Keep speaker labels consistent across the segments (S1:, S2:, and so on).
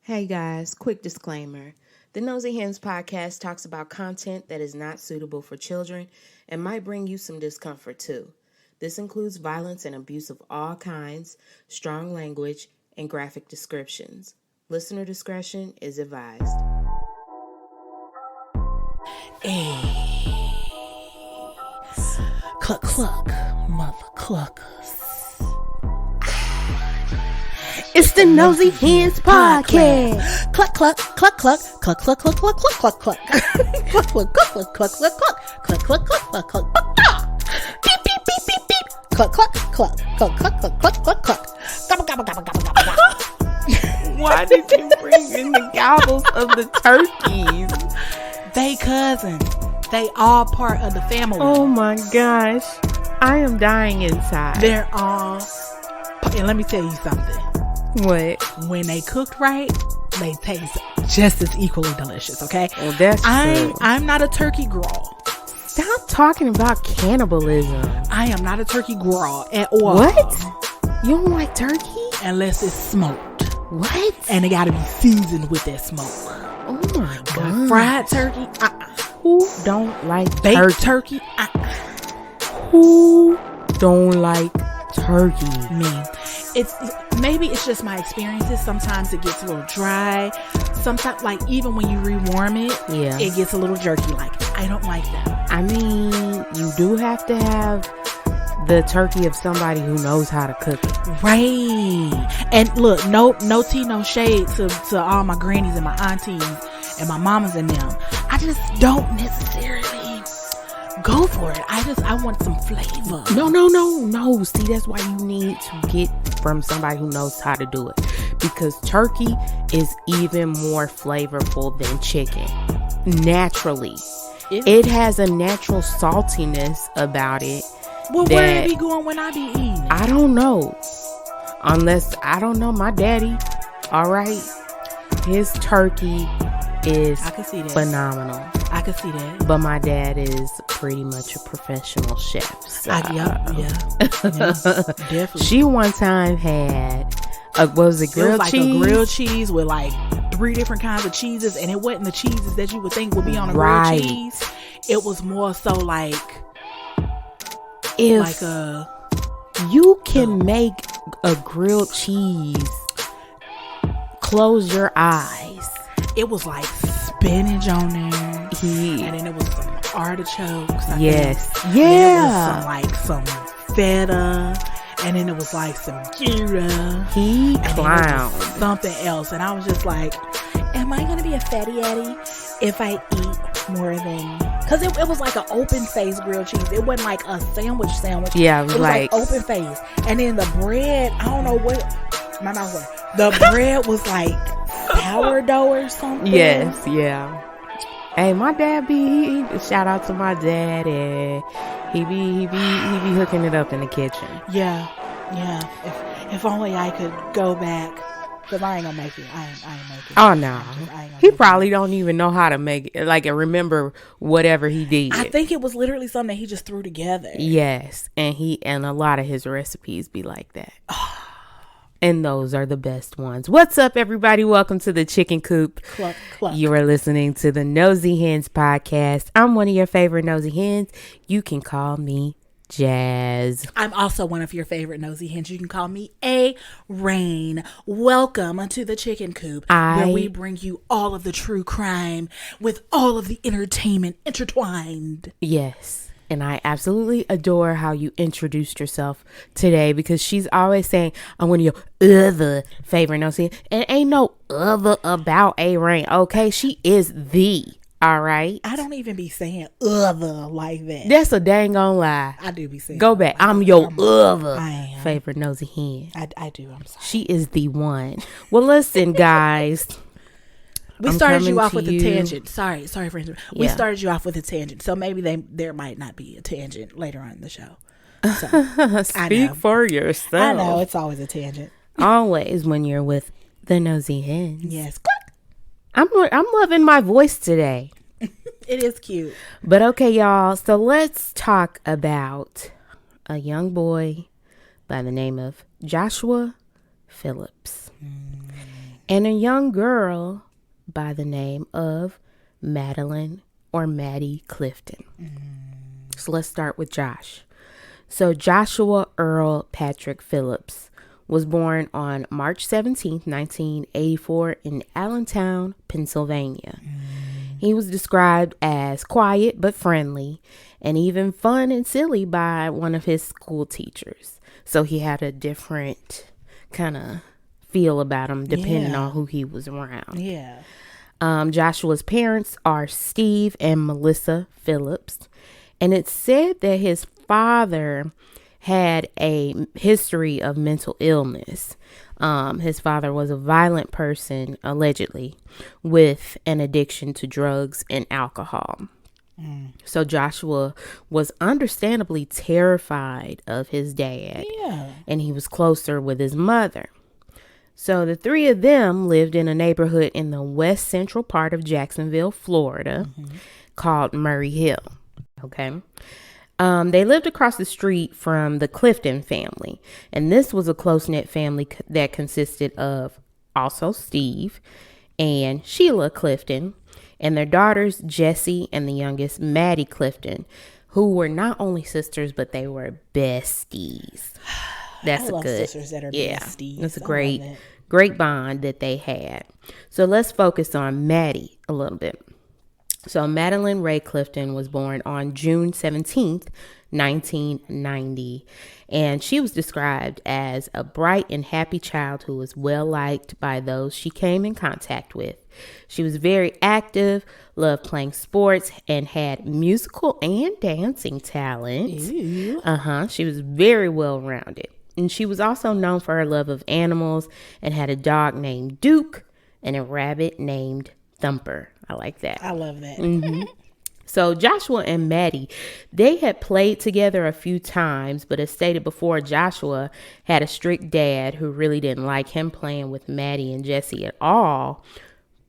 S1: Hey guys, quick disclaimer. The Nosy Hens podcast talks about content that is not suitable for children and might bring you some discomfort too. This includes violence and abuse of all kinds, strong language, and graphic descriptions. Listener discretion is advised.
S2: Cluck, cluck, mother cluckers. It's the Nosy Hens podcast. Cluck, cluck, cluck, cluck, cluck, cluck, cluck, cluck, cluck, cluck, cluck. Cluck, cluck, cluck, cluck, cluck, cluck, cluck, cluck, cluck, cluck, cluck. Beep, beep, beep, beep, beep. Cluck, cluck, cluck, cluck, cluck, cluck, cluck, cluck, cluck. Gobble, gobble, gobble, gobble, gobble, gobble.
S1: Why did you bring in the gobbles of the turkeys?
S2: They cousins. They all part of the family.
S1: Oh my gosh. I am dying inside.
S2: They're all... And let me tell you something.
S1: What?
S2: When they cooked right, they taste just as equally delicious, okay?
S1: Well, that's true.
S2: I'm not a turkey girl.
S1: Stop talking about cannibalism.
S2: I am not a turkey girl at all.
S1: What? You don't like turkey?
S2: Unless it's smoked.
S1: What?
S2: And it gotta be seasoned with that smoke.
S1: Oh my god.
S2: But fried turkey,
S1: Who don't like
S2: baked turkey,
S1: Who don't like turkey?
S2: Me. Maybe it's just my experiences. Sometimes it gets a little dry. Sometimes, like, even when you rewarm it, it gets a little jerky. Like, I don't like that.
S1: I mean, you do have to have the turkey of somebody who knows how to cook it.
S2: Right. And look, no tea, no shade to all my grannies and my aunties and my mamas and them. I just don't necessarily go for it. I want some flavor.
S1: No. See, that's why you need to get from somebody who knows how to do it. Because turkey is even more flavorful than chicken. Naturally. It has a natural saltiness about it.
S2: Well, where it be going when I be eating?
S1: I don't know. My daddy, all right, his turkey is
S2: I can see that.
S1: Phenomenal.
S2: I can see that.
S1: But my dad is pretty much a professional chef. So.
S2: Yeah, definitely.
S1: She one time had grilled cheese?
S2: It was like a grilled cheese with like 3 different kinds of cheeses, and it wasn't the cheeses that you would think would be on a grilled cheese. It was more so like
S1: you can make a grilled cheese, close your eyes.
S2: It was like spinach on there. And then it was some artichokes.
S1: Yes.
S2: Yeah. And it was some feta. And then it was like some Gouda.
S1: He clowned.
S2: Something else. And I was just like, am I going to be a fatty Eddie if I eat more than... Because it was like an open face grilled cheese. It wasn't like a sandwich.
S1: Yeah,
S2: it was like open face. And then the bread, I don't know what... My mouth was... The bread was like sourdough or something.
S1: Yes, yeah. Hey, my dad he shout out to my daddy. He be hooking it up in the kitchen.
S2: Yeah. If only I could go back, because I ain't gonna make it. I ain't make it.
S1: Oh no, he probably don't even know how to make it. Like, and remember whatever he did.
S2: I think it was literally something that he just threw together.
S1: Yes, and a lot of his recipes be like that. And those are the best ones. What's up, everybody? Welcome to the Chicken Coop.
S2: Cluck, cluck.
S1: You are listening to the Nosy Hens podcast. I'm one of your favorite nosy hens. You can call me Jazz.
S2: I'm also one of your favorite nosy hens. You can call me A-Rain. Welcome to the Chicken Coop, where we bring you all of the true crime with all of the entertainment intertwined.
S1: Yes. And I absolutely adore how you introduced yourself today, because she's always saying, I'm one of your other favorite nosy. And ain't no other about A-Rain, okay? She is the, all right?
S2: I don't even be saying other like that.
S1: That's a dang on lie.
S2: I do be saying.
S1: Go back. I'm your other favorite nosy hen.
S2: I do. I'm sorry.
S1: She is the one. Well, listen, guys.
S2: We started you off with a tangent. Sorry for interrupting. We started you off with a tangent, so maybe there might not be a tangent later on in the show. So,
S1: Speak for yourself.
S2: I know, it's always a tangent.
S1: Always when you're with the Nosy Hens.
S2: Yes.
S1: I'm loving my voice today.
S2: It is cute.
S1: But okay, y'all. So let's talk about a young boy by the name of Joshua Phillips. and a young girl by the name of Madeline or Maddie Clifton. So let's start with Josh. So Joshua Earl Patrick Phillips was born on March 17th, 1984 in Allentown, Pennsylvania. He was described as quiet but friendly and even fun and silly by one of his school teachers. So he had a different kind of feel about him depending on who he was around.
S2: Yeah.
S1: Joshua's parents are Steve and Melissa Phillips. And it's said that his father had a history of mental illness. His father was a violent person, allegedly, with an addiction to drugs and alcohol. So Joshua was understandably terrified of his dad, and he was closer with his mother. So the three of them lived in a neighborhood in the west central part of Jacksonville, Florida, called Murray Hill. Okay. They lived across the street from the Clifton family, and this was a close-knit family that consisted of also Steve and Sheila Clifton and their daughters Jessie and the youngest Maddie Clifton, who were not only sisters but they were besties. That's
S2: I love
S1: good
S2: sisters that are besties.
S1: That's a great bond that they had. So let's focus on Maddie a little bit. So Madeline Ray Clifton was born on June 17th, 1990, and she was described as a bright and happy child who was well liked by those she came in contact with. She was very active, loved playing sports, and had musical and dancing talent. She was very well rounded. And she was also known for her love of animals and had a dog named Duke and a rabbit named Thumper. I like that.
S2: I love that.
S1: So Joshua and Maddie, they had played together a few times, but as stated before, Joshua had a strict dad who really didn't like him playing with Maddie and Jessie at all,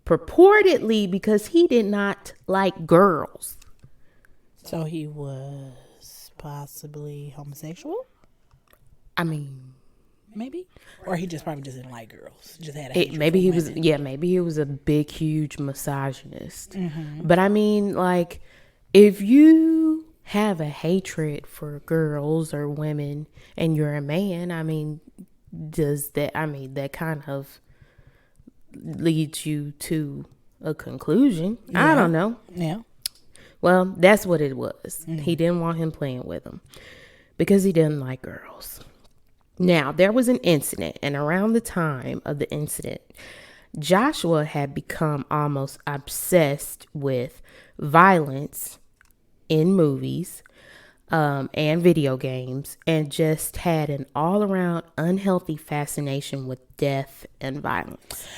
S1: purportedly because he did not like girls.
S2: So he was possibly homosexual?
S1: I mean,
S2: maybe, or he probably just didn't like girls. Just had a
S1: maybe he was. Yeah, maybe he was a big, huge misogynist. But I mean, like, if you have a hatred for girls or women and you're a man, I mean, does that? I mean, that kind of leads you to a conclusion. I don't know.
S2: Yeah.
S1: Well, that's what it was. He didn't want him playing with him because he didn't like girls. Now, there was an incident, and around the time of the incident, Joshua had become almost obsessed with violence in movies and video games, and just had an all-around unhealthy fascination with death and violence.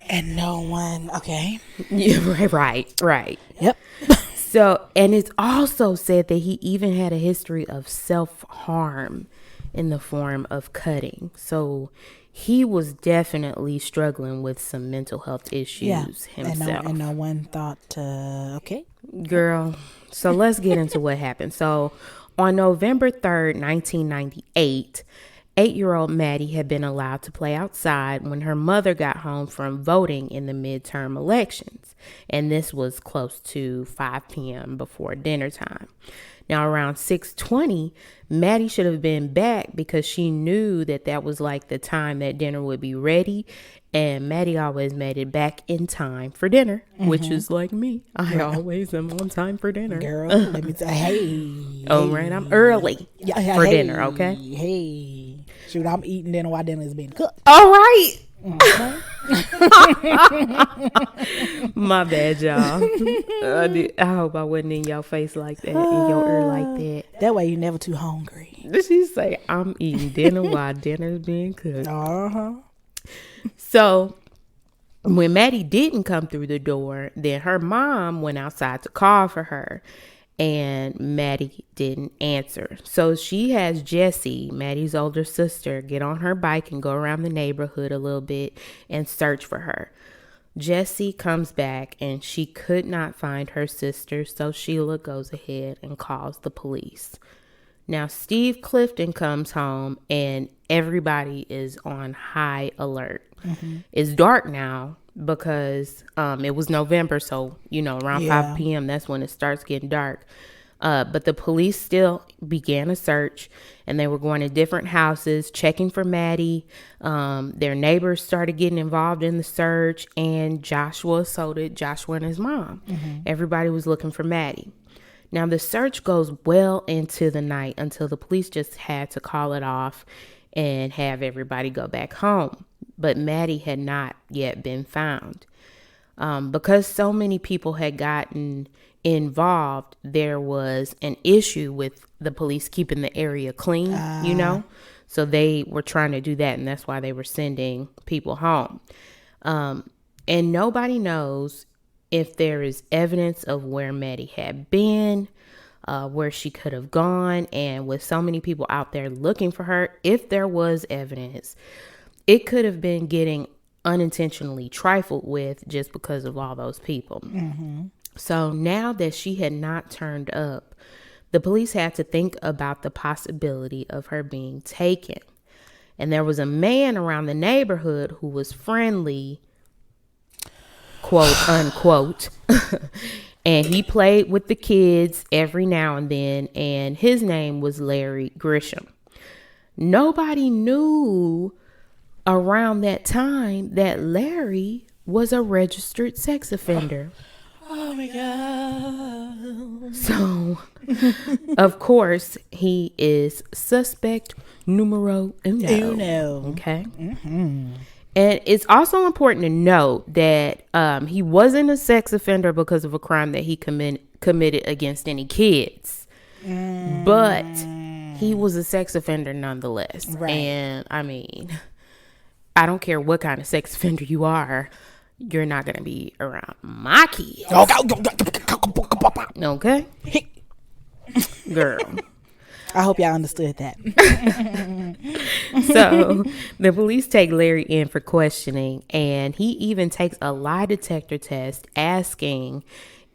S2: And no one, okay.
S1: Yeah, right.
S2: Yep.
S1: So, and it's also said that he even had a history of self-harm in the form of cutting. So he was definitely struggling with some mental health issues himself.
S2: And no one thought, okay.
S1: Girl, so let's get into what happened. So on November 3rd, 1998, 8-year-old Maddie had been allowed to play outside when her mother got home from voting in the midterm elections. And this was close to 5 p.m. before dinner time. Now, around 6:20, Maddie should have been back because she knew that was like the time that dinner would be ready. And Maddie always made it back in time for dinner, which is like me. I always am on time for dinner.
S2: Girl, let me say, hey.
S1: Oh, right. I'm early for dinner, okay?
S2: Hey. Shoot, I'm eating dinner while dinner is being cooked.
S1: All right. My bad, y'all. I hope I wasn't in your face like that, in your ear like that.
S2: That way you're never too hungry.
S1: She say, I'm eating dinner while dinner's being cooked.
S2: Uh-huh.
S1: So when Maddie didn't come through the door, then her mom went outside to call for her. And Maddie didn't answer. So she has Jessie, Maddie's older sister, get on her bike and go around the neighborhood a little bit and search for her. Jessie comes back and she could not find her sister, so Sheila goes ahead and calls the police. Now, Steve Clifton comes home and everybody is on high alert. It's dark now because it was November. So, around 5 p.m., that's when it starts getting dark. But the police still began a search, and they were going to different houses, checking for Maddie. Their neighbors started getting involved in the search, and so did Joshua and his mom. Everybody was looking for Maddie. Now, the search goes well into the night until the police just had to call it off and have everybody go back home. But Maddie had not yet been found. Because so many people had gotten involved, there was an issue with the police keeping the area clean, So they were trying to do that, and that's why they were sending people home. And nobody knows if there is evidence of where Maddie had been, where she could have gone. And with so many people out there looking for her, if there was evidence, it could have been getting unintentionally trifled with just because of all those people. So now that she had not turned up, the police had to think about the possibility of her being taken. And there was a man around the neighborhood who was friendly, quote unquote, and he played with the kids every now and then, and his name was Larry Grisham. Nobody knew around that time that Larry was a registered sex offender.
S2: Oh my God.
S1: So, of course, he is suspect numero uno. Okay. And it's also important to note that he wasn't a sex offender because of a crime that he committed against any kids. But he was a sex offender nonetheless.
S2: Right.
S1: And I mean, I don't care what kind of sex offender you are, you're not going to be around my kids. Okay? Girl.
S2: I hope y'all understood that.
S1: So the police take Larry in for questioning, and he even takes a lie detector test asking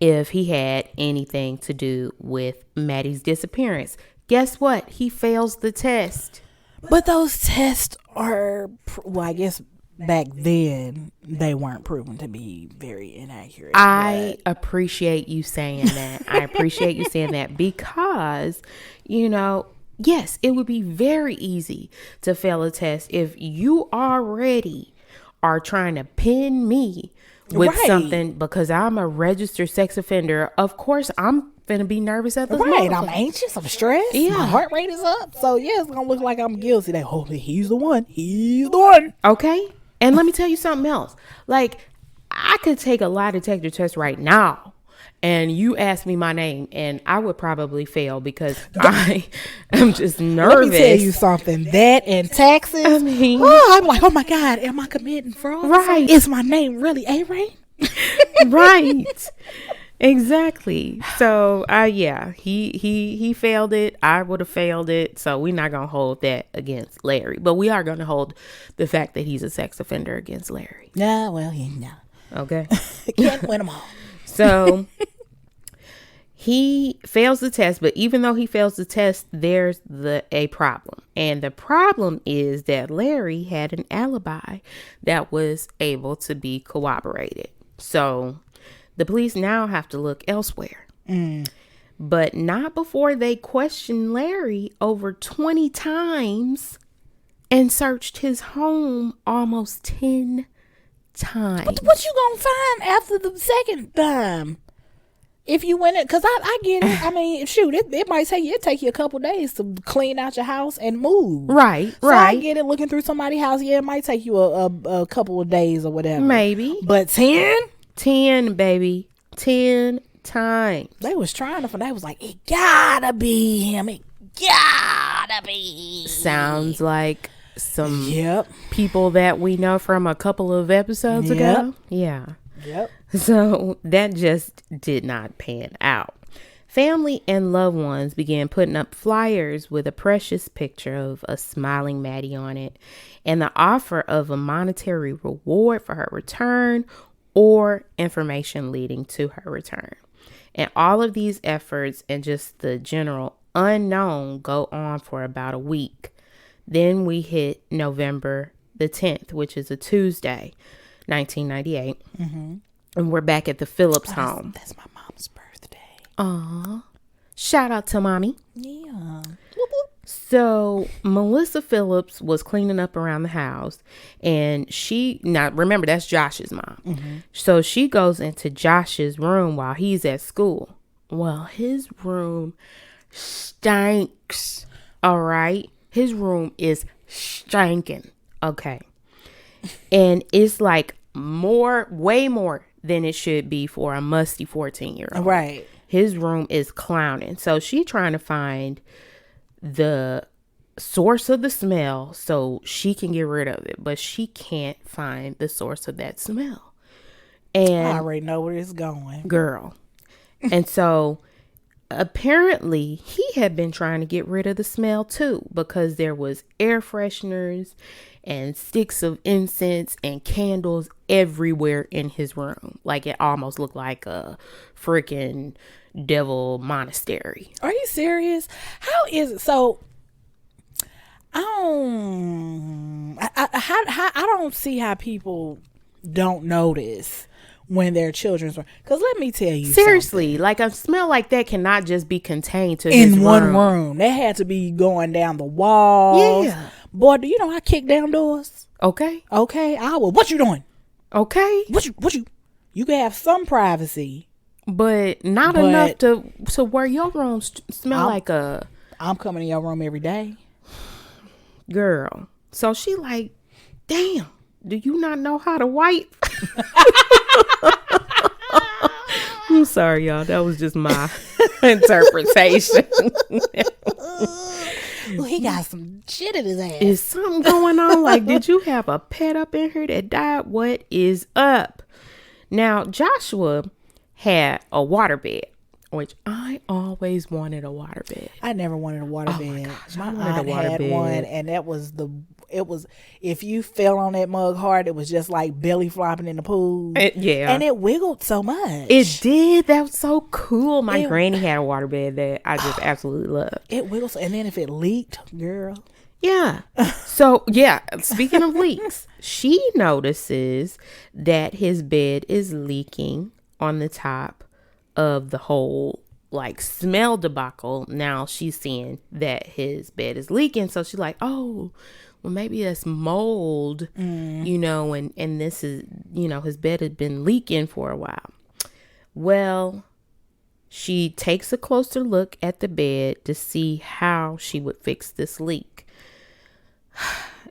S1: if he had anything to do with Maddie's disappearance. Guess what? He fails the test.
S2: But those tests are, well, I guess back then they weren't proven to be very inaccurate.
S1: I appreciate you saying that. I appreciate you saying that because, yes, it would be very easy to fail a test if you already are trying to pin me with something because I'm a registered sex offender. Of course, I'm gonna be nervous at the moment.
S2: I'm anxious, I'm stressed.
S1: Yeah.
S2: My heart rate is up. So yeah, it's gonna look like I'm guilty. That hopefully he's the one. He's the one.
S1: Okay. And let me tell you something else. Like, I could take a lie detector test right now and you ask me my name and I would probably fail because I am just nervous.
S2: Let me tell you something. That and taxes. I mean, I'm like, oh my God, am I committing fraud?
S1: Right.
S2: Is my name really A-Ray?
S1: Right. Exactly. So, yeah, he failed it. I would have failed it. So we're not going to hold that against Larry. But we are going to hold the fact that he's a sex offender against Larry.
S2: Yeah, well, no.
S1: Okay.
S2: Can't win them all.
S1: So he fails the test. But even though he fails the test, there's a problem. And the problem is that Larry had an alibi that was able to be corroborated. So the police now have to look elsewhere. But not before they questioned Larry over 20 times and searched his home almost 10 times.
S2: What you gonna find after the second time? If you went it, because I get it. I mean, shoot, it might take you a couple days to clean out your house and move.
S1: Right,
S2: so
S1: right.
S2: I get it. Looking through somebody's house, yeah, it might take you a couple of days or whatever.
S1: Maybe.
S2: But 10?
S1: 10, baby. 10 times.
S2: They was trying to find. They was like, it gotta be him. It gotta be.
S1: Sounds like some people that we know from a couple of episodes ago. Yeah.
S2: Yep.
S1: So that just did not pan out. Family and loved ones began putting up flyers with a precious picture of a smiling Maddie on it and the offer of a monetary reward for her return or information leading to her return. And all of these efforts and just the general unknown go on for about a week. Then we hit November the 10th, which is a Tuesday, 1998. And we're back at the Phillips home.
S2: That's my mom's birthday.
S1: Aw. Shout out to mommy.
S2: Yeah.
S1: So Melissa Phillips was cleaning up around the house, and now remember, that's Josh's mom. So she goes into Josh's room while he's at school. Well, his room stinks. All right. His room is stinking. Okay. And it's like way more than it should be for a musty 14-year-old.
S2: Right.
S1: His room is clowning. So she trying to find the source of the smell so she can get rid of it, but she can't find the source of that smell. And
S2: I already know where it's going,
S1: girl. And so apparently he had been trying to get rid of the smell too, because there was air fresheners and sticks of incense and candles everywhere in his room. Like it almost looked like a freaking devil monastery.
S2: Are you serious? How is it? So I don't see how people don't notice when their children's room. Because let me tell you,
S1: seriously, like a smell like that cannot just be contained to
S2: in
S1: his
S2: one
S1: room.
S2: room. They had to be going down the walls.
S1: Yeah.
S2: Boy, do you know I kick down doors?
S1: Okay.
S2: I will. What you doing?
S1: Okay.
S2: What you? You can have some privacy,
S1: but not enough to where your room smell like a.
S2: I'm coming in your room every day,
S1: girl. So she like, damn. Do you not know how to wipe? I'm sorry, y'all. That was just my interpretation.
S2: Well, he got some shit in his ass.
S1: Is something going on? Like, did you have a pet up in here that died? What is up? Now, Joshua had a waterbed, which I always wanted a waterbed.
S2: I never wanted a waterbed.
S1: Oh my gosh,
S2: my
S1: I
S2: aunt
S1: wanted a
S2: had
S1: waterbed.
S2: one, and it was if you fell on that mug hard, it was just like belly flopping in the pool.
S1: Yeah.
S2: And it wiggled so much.
S1: It did. That was so cool. My granny had a waterbed that I just absolutely loved.
S2: It wiggles. And then if it leaked, girl.
S1: Yeah. So, yeah, speaking of leaks, she notices that his bed is leaking on the top of the whole like smell debacle. Now she's seeing that his bed is leaking. So she's like, oh, well, maybe that's mold, you know, and this is, you know, his bed had been leaking for a while. Well, she takes a closer look at the bed to see how she would fix this leak.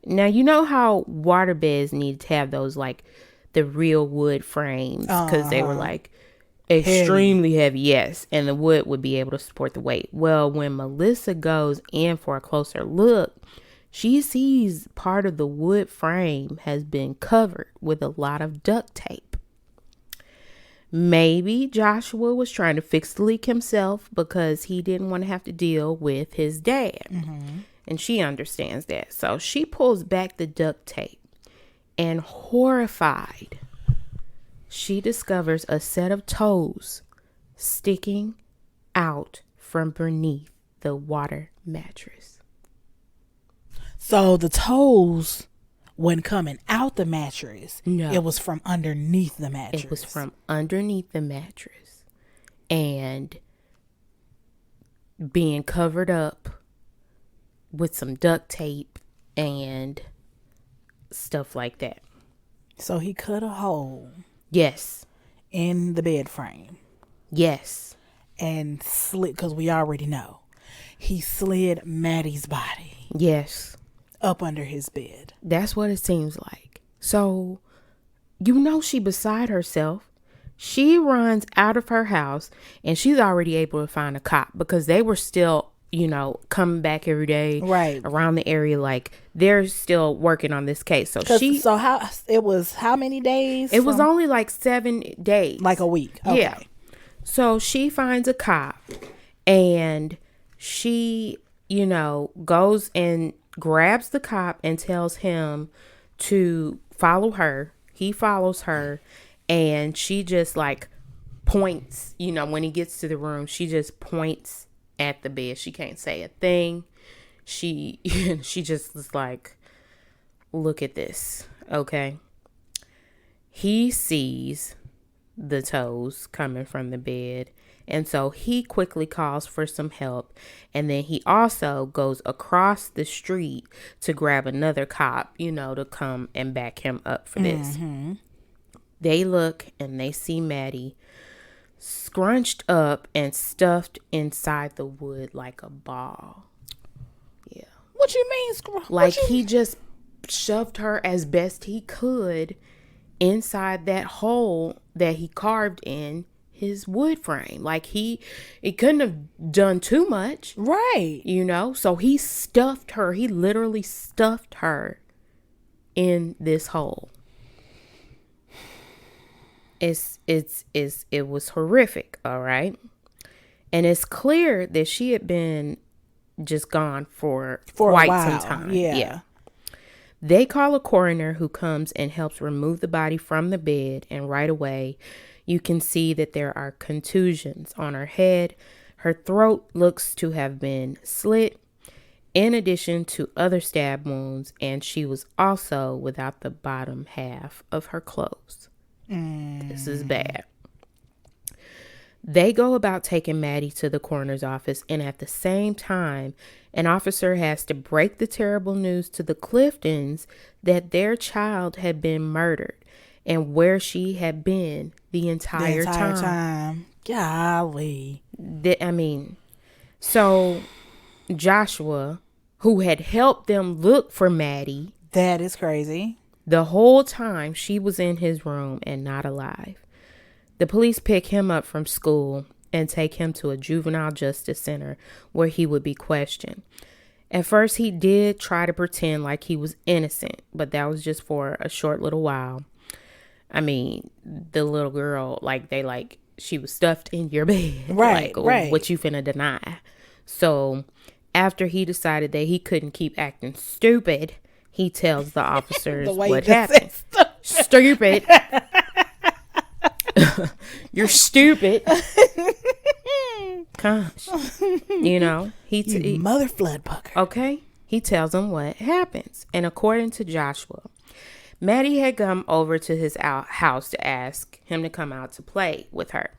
S1: Now, you know how water beds need to have those, like, the real wood frames because they were, like, extremely heavy. Yes, and the wood would be able to support the weight. Well, when Melissa goes in for a closer look, she sees part of the wood frame has been covered with a lot of duct tape. Maybe Joshua was trying to fix the leak himself because he didn't want to have to deal with his dad. And she understands that. So she pulls back the duct tape and, horrified, she discovers a set of toes sticking out from beneath the water mattress.
S2: So the toes, when coming out the mattress,
S1: No.
S2: it was from underneath the mattress.
S1: It was from underneath the mattress and being covered up with some duct tape and stuff like that.
S2: So he cut a hole
S1: Yes.
S2: in the bed frame
S1: Yes.
S2: and slid, because we already know, he slid Maddie's body
S1: Yes.
S2: up under his bed.
S1: That's what it seems like. So, you know, she beside herself. She runs out of her house and she's already able to find a cop because they were still, you know, coming back every day around the area. Like, they're still working on this case. So
S2: how many days?
S1: It was only like 7 days.
S2: like a week. Okay.
S1: Yeah. So she finds a cop and she, you know, goes and grabs the cop and tells him to follow her. He follows her and she just like points, you know, when he gets to the room, she just points at the bed. She can't say a thing. She just is like, look at this, okay? He sees the toes coming from the bed, and so he quickly calls for some help, and then he also goes across the street to grab another cop, to come and back him up for this. They look and they see Maddie scrunched up and stuffed inside the wood like a ball. Yeah.
S2: What you mean?
S1: He just shoved her as best he could inside that hole that he carved in his wood frame. It couldn't have done too much.
S2: Right.
S1: So he stuffed her. He literally stuffed her in this hole. It was horrific, all right? And it's clear that she had been just gone for quite some time. Yeah. They call a coroner who comes and helps remove the body from the bed, and right away you can see that there are contusions on her head. Her throat looks to have been slit, in addition to other stab wounds, and she was also without the bottom half of her clothes. This is bad. They go about taking Maddie to the coroner's office, and at the same time, an officer has to break the terrible news to the Cliftons that their child had been murdered and where she had been the entire time.
S2: Golly.
S1: So Joshua, who had helped them look for Maddie.
S2: That is crazy.
S1: The whole time she was in his room and not alive. The police pick him up from school and take him to a juvenile justice center where he would be questioned. At first, he did try to pretend like he was innocent, but that was just for a short little while. The little girl, she was stuffed in your bed.
S2: Right, right.
S1: What you finna deny? So after he decided that he couldn't keep acting stupid, he tells the officers what happened. Stupid. You're stupid. Gosh.
S2: You mother flood bugger.
S1: Okay. He tells them what happens. And according to Joshua, Maddie had come over to his house to ask him to come out to play with her.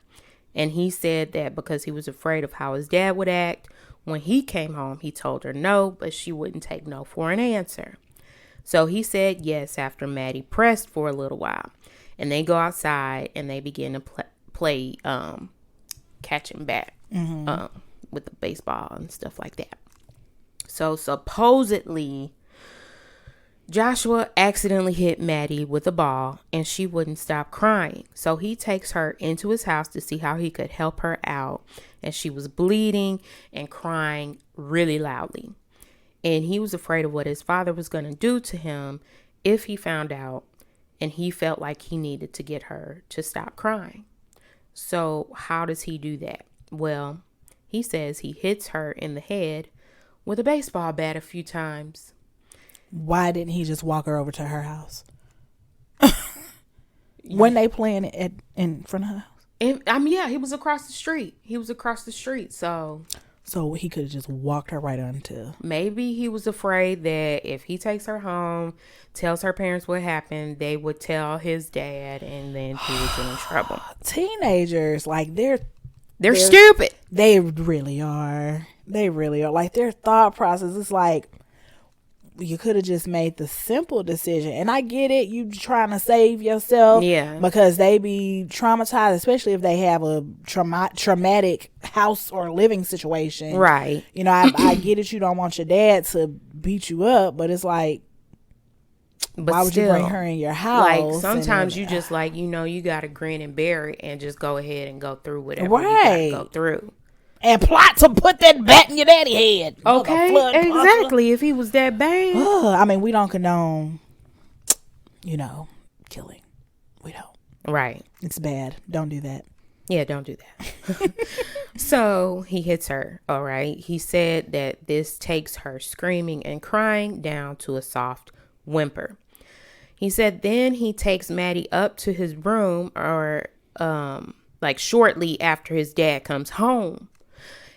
S1: And he said that because he was afraid of how his dad would act when he came home, he told her no, but she wouldn't take no for an answer. So he said yes after Maddie pressed for a little while. And they go outside and they begin to play catch and bat with the baseball and stuff like that. So supposedly Joshua accidentally hit Maddie with a ball and she wouldn't stop crying. So he takes her into his house to see how he could help her out. And she was bleeding and crying really loudly. And he was afraid of what his father was going to do to him if he found out. And he felt like he needed to get her to stop crying. So how does he do that? Well, he says he hits her in the head with a baseball bat a few times.
S2: Why didn't he just walk her over to her house? When they playing it in front of her house?
S1: He was across the street. So
S2: he could have just walked her right onto.
S1: Maybe he was afraid that if he takes her home, tells her parents what happened, they would tell his dad, and then he would get in trouble.
S2: Teenagers, they're
S1: stupid.
S2: They really are. Like, their thought process is like, you could have just made the simple decision. And I get it, you trying to save yourself.
S1: Yeah.
S2: Because they be traumatized, especially if they have a traumatic house or living situation.
S1: Right.
S2: I get it, you don't want your dad to beat you up, but it's like, but why would you bring her in your house?
S1: Like, sometimes you just you got to grin and bear it and just go ahead and go through whatever you got to go through.
S2: And plot to put that bat in your daddy head.
S1: Okay, exactly. If he was that bad.
S2: We don't condone, killing. We don't.
S1: Right.
S2: It's bad. Don't do that.
S1: Yeah, don't do that. So he hits her. All right. He said that this takes her screaming and crying down to a soft whimper. He said then he takes Maddie up to his room shortly after his dad comes home.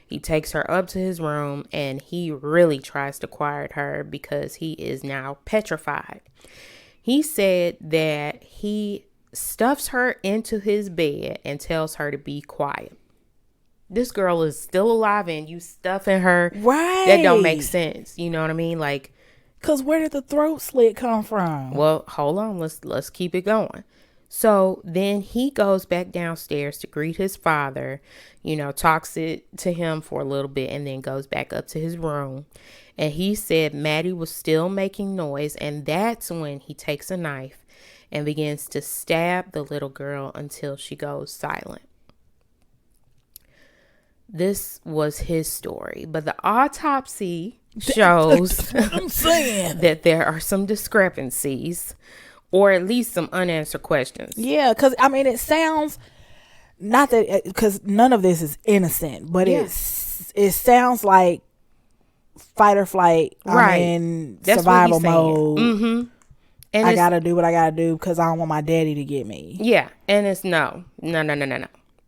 S1: He takes her up to his room and he really tries to quiet her because he is now petrified. He said that he stuffs her into his bed and tells her to be quiet. This girl is still alive and you stuffing her.
S2: Right.
S1: That don't make sense. You know what I mean? Like,
S2: because where did the throat slit come from?
S1: well, hold on. Let's keep it going. So then he goes back downstairs to greet his father, talks it to him for a little bit and then goes back up to his room. And he said Maddie was still making noise. And that's when he takes a knife and begins to stab the little girl until she goes silent. This was his story, but the autopsy shows
S2: I'm saying
S1: that there are some discrepancies or at least some unanswered questions.
S2: Yeah, because it sounds, not that, because none of this is innocent, but it sounds like fight or flight.
S1: Right.
S2: I'm in
S1: That's
S2: survival
S1: what he's saying.
S2: mode.
S1: Mm-hmm. And
S2: I gotta do what I gotta do because I don't want my daddy to get me.
S1: Yeah, and it's no.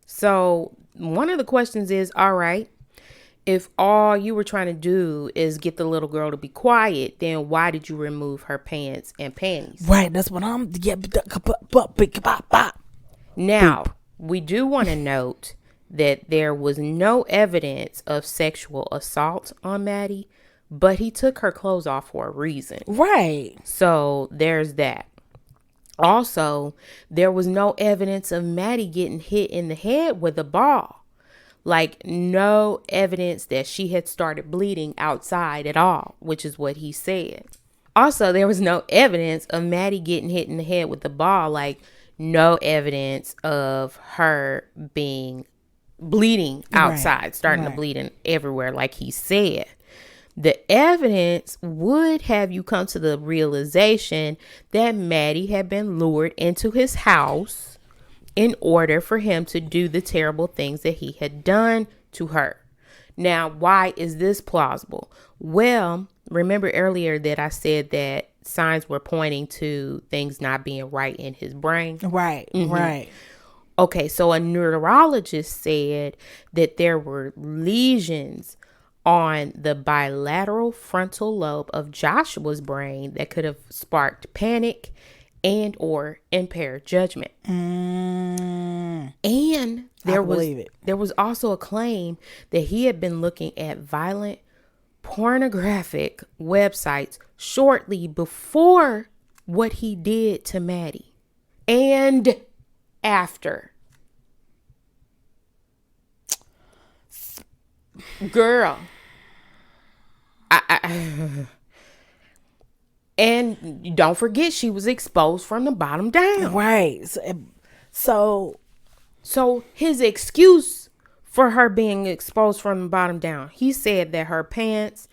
S1: So one of the questions is, all right, if all you were trying to do is get the little girl to be quiet, then why did you remove her pants and panties?
S2: Right, that's what I'm.
S1: Now, we do want to note that there was no evidence of sexual assault on Maddie, but he took her clothes off for a reason.
S2: Right.
S1: So there's that. Also, there was no evidence of Maddie getting hit in the head with a ball. Like, no evidence that she had started bleeding outside at all, which is what he said. Also, there was no evidence of Maddie getting hit in the head with the ball. Like, no evidence of her being bleeding outside, starting to bleed in everywhere, like he said. The evidence would have you come to the realization that Maddie had been lured into his house in order for him to do the terrible things that he had done to her. Now, why is this plausible? Well, remember earlier that I said that signs were pointing to things not being right in his brain?
S2: Right, right.
S1: Okay, so a neurologist said that there were lesions on the bilateral frontal lobe of Joshua's brain that could have sparked panic and or impaired judgment. And there was also a claim that he had been looking at violent pornographic websites shortly before what he did to Maddie and after. Girl. And don't forget, she was exposed from the bottom down.
S2: Right. So
S1: his excuse for her being exposed from the bottom down, he said that her pants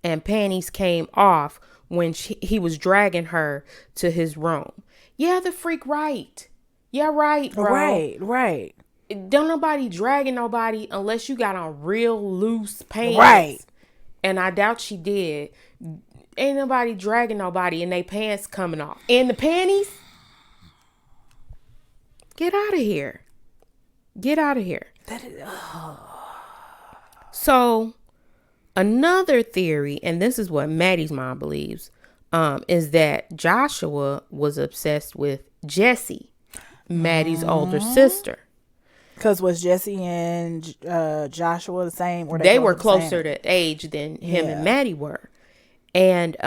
S1: and panties came off when he was dragging her to his room. Yeah, the freak right. Yeah, right, bro.
S2: Right.
S1: Don't nobody dragging nobody unless you got on real loose pants.
S2: Right.
S1: And I doubt she did. Ain't nobody dragging nobody and they pants coming off. And the panties? Get out of here. Get out of here. So, another theory, and this is what Maddie's mom believes, is that Joshua was obsessed with Jessie, Maddie's older sister.
S2: Because was Jessie and Joshua the same? Or
S1: they were closer to age than him and Maddie were. And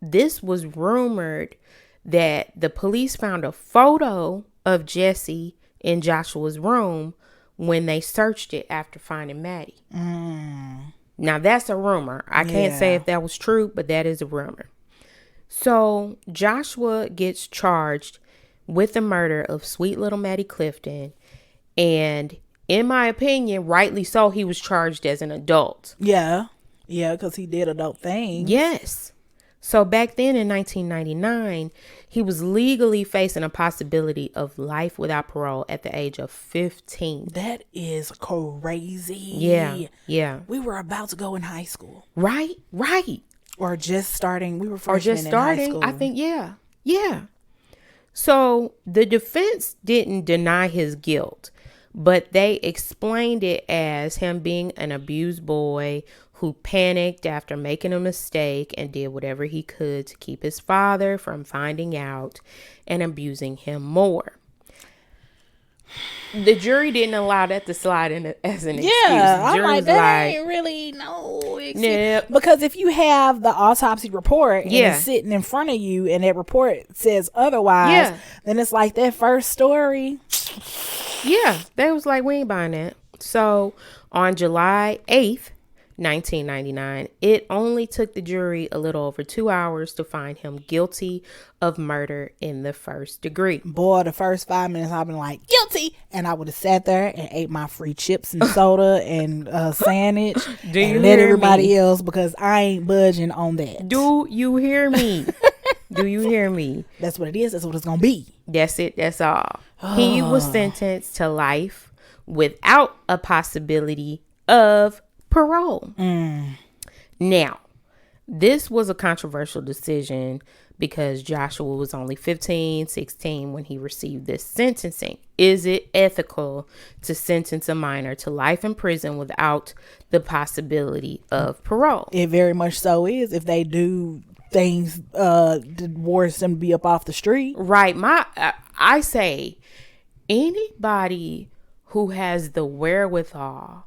S1: this was rumored that the police found a photo of Jessie in Joshua's room when they searched it after finding Maddie. Now, that's a rumor. I can't say if that was true, but that is a rumor. So Joshua gets charged with the murder of sweet little Maddie Clifton. And in my opinion, rightly so, he was charged as an adult.
S2: Yeah, because he did adult things.
S1: Yes. So back then in 1999, he was legally facing a possibility of life without parole at the age of 15.
S2: That is crazy.
S1: Yeah.
S2: We were about to go in high school.
S1: Right.
S2: Or just starting. We were freshmen in high school.
S1: I think, yeah. So the defense didn't deny his guilt, but they explained it as him being an abused boy who panicked after making a mistake and did whatever he could to keep his father from finding out and abusing him more. The jury didn't allow that to slide in as an excuse.
S2: Yeah, I'm like, that
S1: ain't
S2: really no excuse.
S1: Nope.
S2: Because if you have the autopsy report and it's sitting in front of you and that report says otherwise, then it's like that first story.
S1: Yeah, they was like, we ain't buying that. So on July 8th, 1999, it only took the jury a little over 2 hours to find him guilty of murder in the first degree.
S2: Boy, the first 5 minutes I've been like, guilty, and I would have sat there and ate my free chips and soda and sandwich and let everybody else, because I ain't budging on that.
S1: Do you hear me? Do you hear me?
S2: That's what it is. That's what it's gonna be.
S1: That's it. That's all. He was sentenced to life without a possibility of parole. Now, this was a controversial decision because Joshua was only 15, 16 when he received this sentencing. Is it ethical to sentence a minor to life in prison without the possibility of parole?
S2: It very much so is, if they do things to warrant them to be up off the street.
S1: Right. I say anybody who has the wherewithal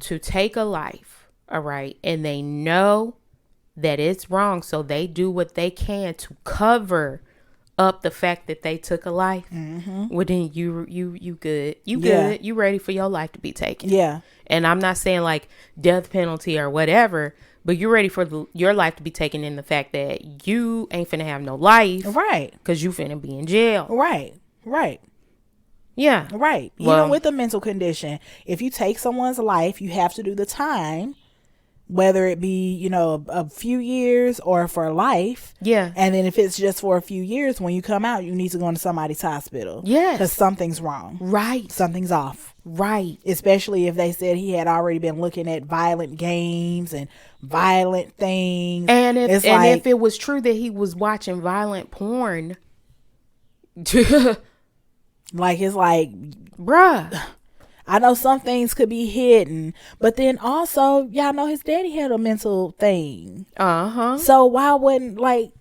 S1: to take a life, all right, and they know that it's wrong, so they do what they can to cover up the fact that they took a life. Well, then you good. You good. You ready for your life to be taken.
S2: Yeah.
S1: And I'm not saying like death penalty or whatever, but you're ready for your life to be taken in the fact that you ain't finna have no life.
S2: Right.
S1: Because you finna be in jail.
S2: Right.
S1: Yeah.
S2: Right.
S1: Well,
S2: even with a mental condition, if you take someone's life, you have to do the time, whether it be, a few years or for life.
S1: Yeah.
S2: And then if it's just for a few years, when you come out, you need to go into somebody's hospital.
S1: Yes.
S2: Because something's wrong.
S1: Right.
S2: Something's off.
S1: Right.
S2: Especially if they said he had already been looking at violent games and violent things.
S1: And if it was true that he was watching violent porn.
S2: Like, it's like,
S1: bruh,
S2: I know some things could be hidden, but then also, y'all know his daddy had a mental thing. So why wouldn't, like,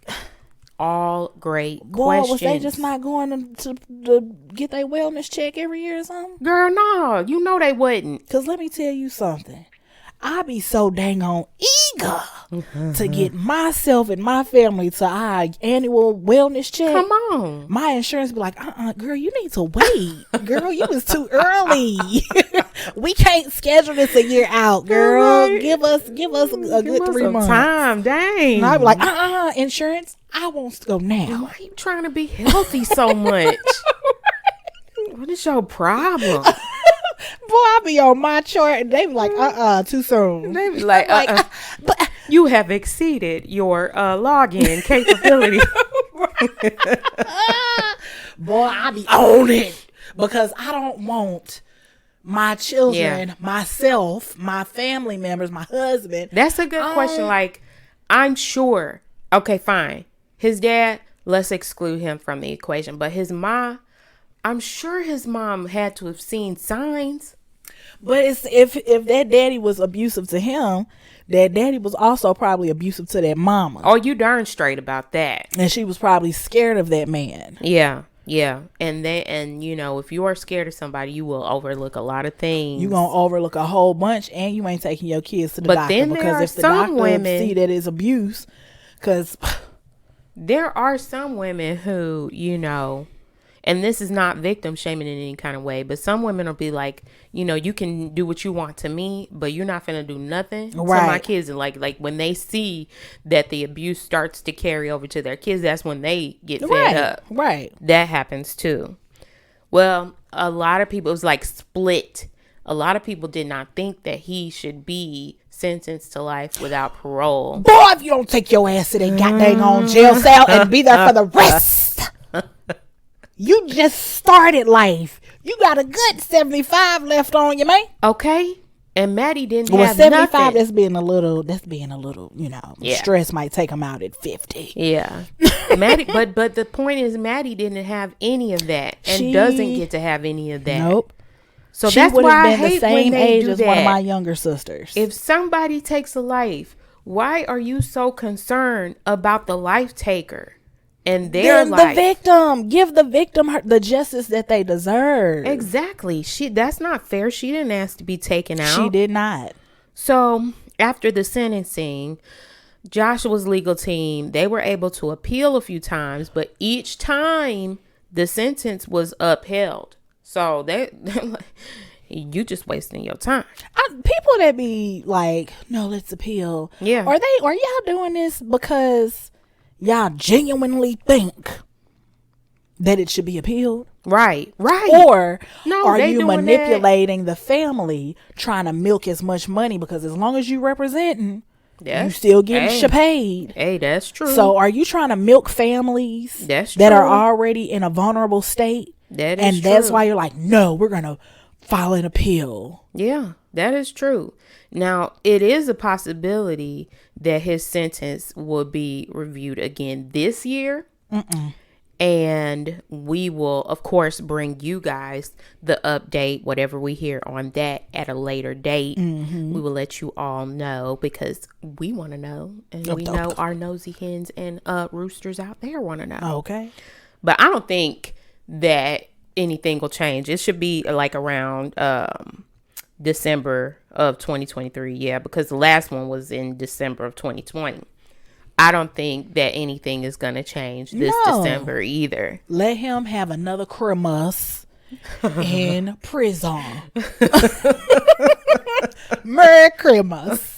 S1: all great
S2: questions.
S1: Was
S2: they just not going to get their wellness check every year or something?
S1: Girl, no, you know they wouldn't.
S2: Because let me tell you something. I be so dang on eager to get myself and my family to our annual wellness check.
S1: Come on.
S2: My insurance be like, girl, you need to wait. Girl, you was too early. We can't schedule this a year out, girl. Right. Give us a good 3 months.
S1: Time, dang.
S2: And I be like, insurance, I want to go now.
S1: Why are you trying to be healthy so much? What is your problem?
S2: Boy, I be on my chart and they be like, too soon.
S1: They be like, but you have exceeded your login capability.
S2: Boy, I be on it because I don't want my children, myself, my family members, my husband.
S1: That's a good question. Like, I'm sure. Okay, fine. His dad, let's exclude him from the equation. But his mom, I'm sure his mom had to have seen signs.
S2: But it's, if that daddy was abusive to him, that daddy was also probably abusive to that mama.
S1: Oh, you darn straight about that.
S2: And she was probably scared of that man.
S1: Yeah. And if you are scared of somebody, you will overlook a lot of things.
S2: You're going to overlook a whole bunch, and you ain't taking your kids to the doctor.
S1: Then
S2: because if the doctor see that it's abuse, because
S1: there are some women who, and this is not victim shaming in any kind of way, but some women will be like, you can do what you want to me, but you're not finna do nothing to my kids. And like when they see that the abuse starts to carry over to their kids, that's when they get fed up.
S2: Right.
S1: That happens too. Well, a lot of people, it was like split. A lot of people did not think that he should be sentenced to life without parole.
S2: Boy, if you don't take your ass to that goddamn on jail cell and be there for the rest. You just started life. You got a good 75 left on you, man.
S1: Okay. And Maddie didn't have
S2: 75,
S1: nothing.
S2: that's being a little, stress might take him out at 50.
S1: Yeah. Maddie, but the point is Maddie didn't have any of that and doesn't get to have any of that.
S2: Nope.
S1: So
S2: she
S1: that's
S2: would
S1: why
S2: have
S1: I
S2: been the
S1: hate
S2: same
S1: when they
S2: age
S1: do
S2: as
S1: that.
S2: one of my younger sisters.
S1: If somebody takes a life, why are you so concerned about the life taker and their
S2: then
S1: life?
S2: the victim, give the victim the justice that they deserve.
S1: Exactly. That's not fair. She didn't ask to be taken out.
S2: She did not.
S1: So after the sentencing, Joshua's legal team, they were able to appeal a few times, but each time the sentence was upheld. So they're like, you just wasting your time.
S2: People that be like, no, let's appeal.
S1: Yeah.
S2: Are y'all doing this because y'all genuinely think that it should be appealed?
S1: Right.
S2: Or
S1: No,
S2: are
S1: they
S2: you
S1: doing
S2: manipulating the family, trying to milk as much money? Because as long as you representing, you still getting paid.
S1: Hey, that's true.
S2: So are you trying to milk families
S1: That's
S2: that
S1: true.
S2: are already in a vulnerable state?
S1: That is
S2: and
S1: true.
S2: that's why you're like, no, we're going to file an appeal.
S1: Yeah, that is true. Now, it is a possibility that his sentence will be reviewed again this year. And we will, of course, bring you guys the update, whatever we hear on that at a later date. We will let you all know because we want to know. And we know our nosy hens and roosters out there want to know.
S2: Okay.
S1: But I don't think that anything will change. It should be like around December of 2023. Yeah, because the last one was in December of 2020. I don't think that anything is going to change this December either.
S2: Let him have another Christmas in prison. Merry Christmas.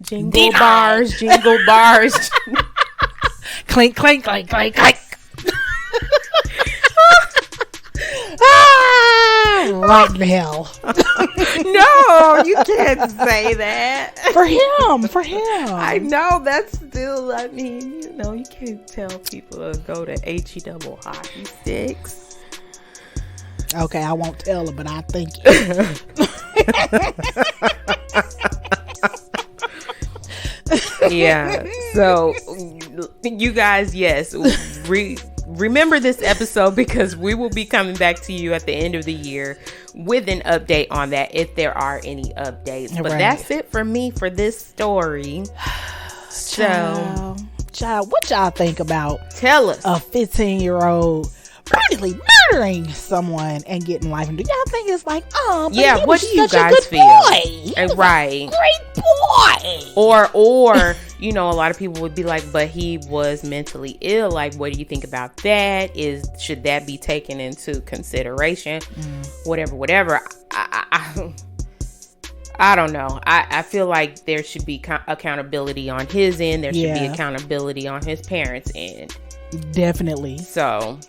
S1: Jingle bars, jingle bars.
S2: Clink, clink, clink, clink, clink. Right now.
S1: No, you can't say that.
S2: For him.
S1: I know that's still, I mean, you know, you can't tell people to go to HE double hockey sticks.
S2: Okay, I won't tell her, but I think
S1: Yeah. So you guys, yes, remember this episode because we will be coming back to you at the end of the year with an update on that if there are any updates. But that's it for me for this story.
S2: Child, what y'all think about
S1: Tell us.
S2: A 15-year-old practically murdering someone and getting life? And do y'all think it's like, oh,
S1: yeah, what do you guys feel? Right.
S2: Great boy.
S1: Or you know, a lot of people would be like, but he was mentally ill. Like, what do you think about that? Should that be taken into consideration? Whatever. I don't know. I feel like there should be accountability on his end. There should be accountability on his parents' end.
S2: Definitely.
S1: So,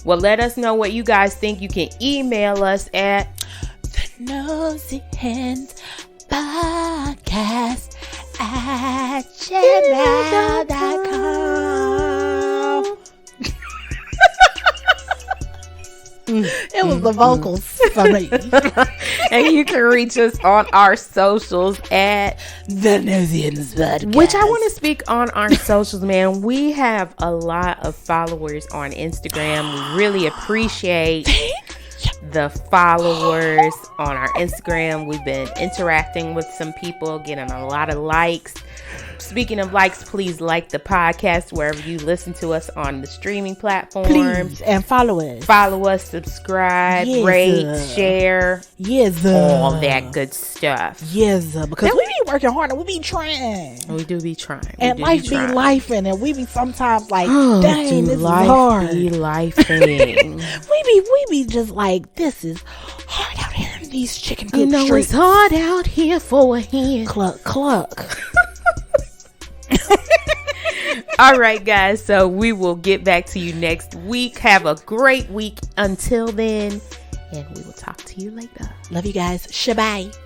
S1: well, let us know what you guys think. You can email us at
S2: thenosyhandspodcast@gmail.com. It was the vocals for me.
S1: And you can reach us on our socials at
S2: The Nosy Hands Podcast.
S1: Which I want to speak on our socials, man. We have a lot of followers on Instagram. We really appreciate the followers on our Instagram. We've been interacting with some people, getting a lot of likes. Speaking of likes, please like the podcast wherever you listen to us on the streaming platforms.
S2: Please, and follow us.
S1: Follow us, subscribe, rate, share.
S2: Yes,
S1: all that good stuff.
S2: Yes, because we be working hard and we be trying.
S1: We do be trying.
S2: And life be lifing, and we be sometimes like, dang, this is hard.
S1: Be lifing.
S2: we be just like, this is hard out here in these chicken coop
S1: streets. You know it's hard out here for a hen.
S2: Cluck, cluck.
S1: All right, guys. So we will get back to you next week. Have a great week until then. And we will talk to you later.
S2: Love you guys. Shabye.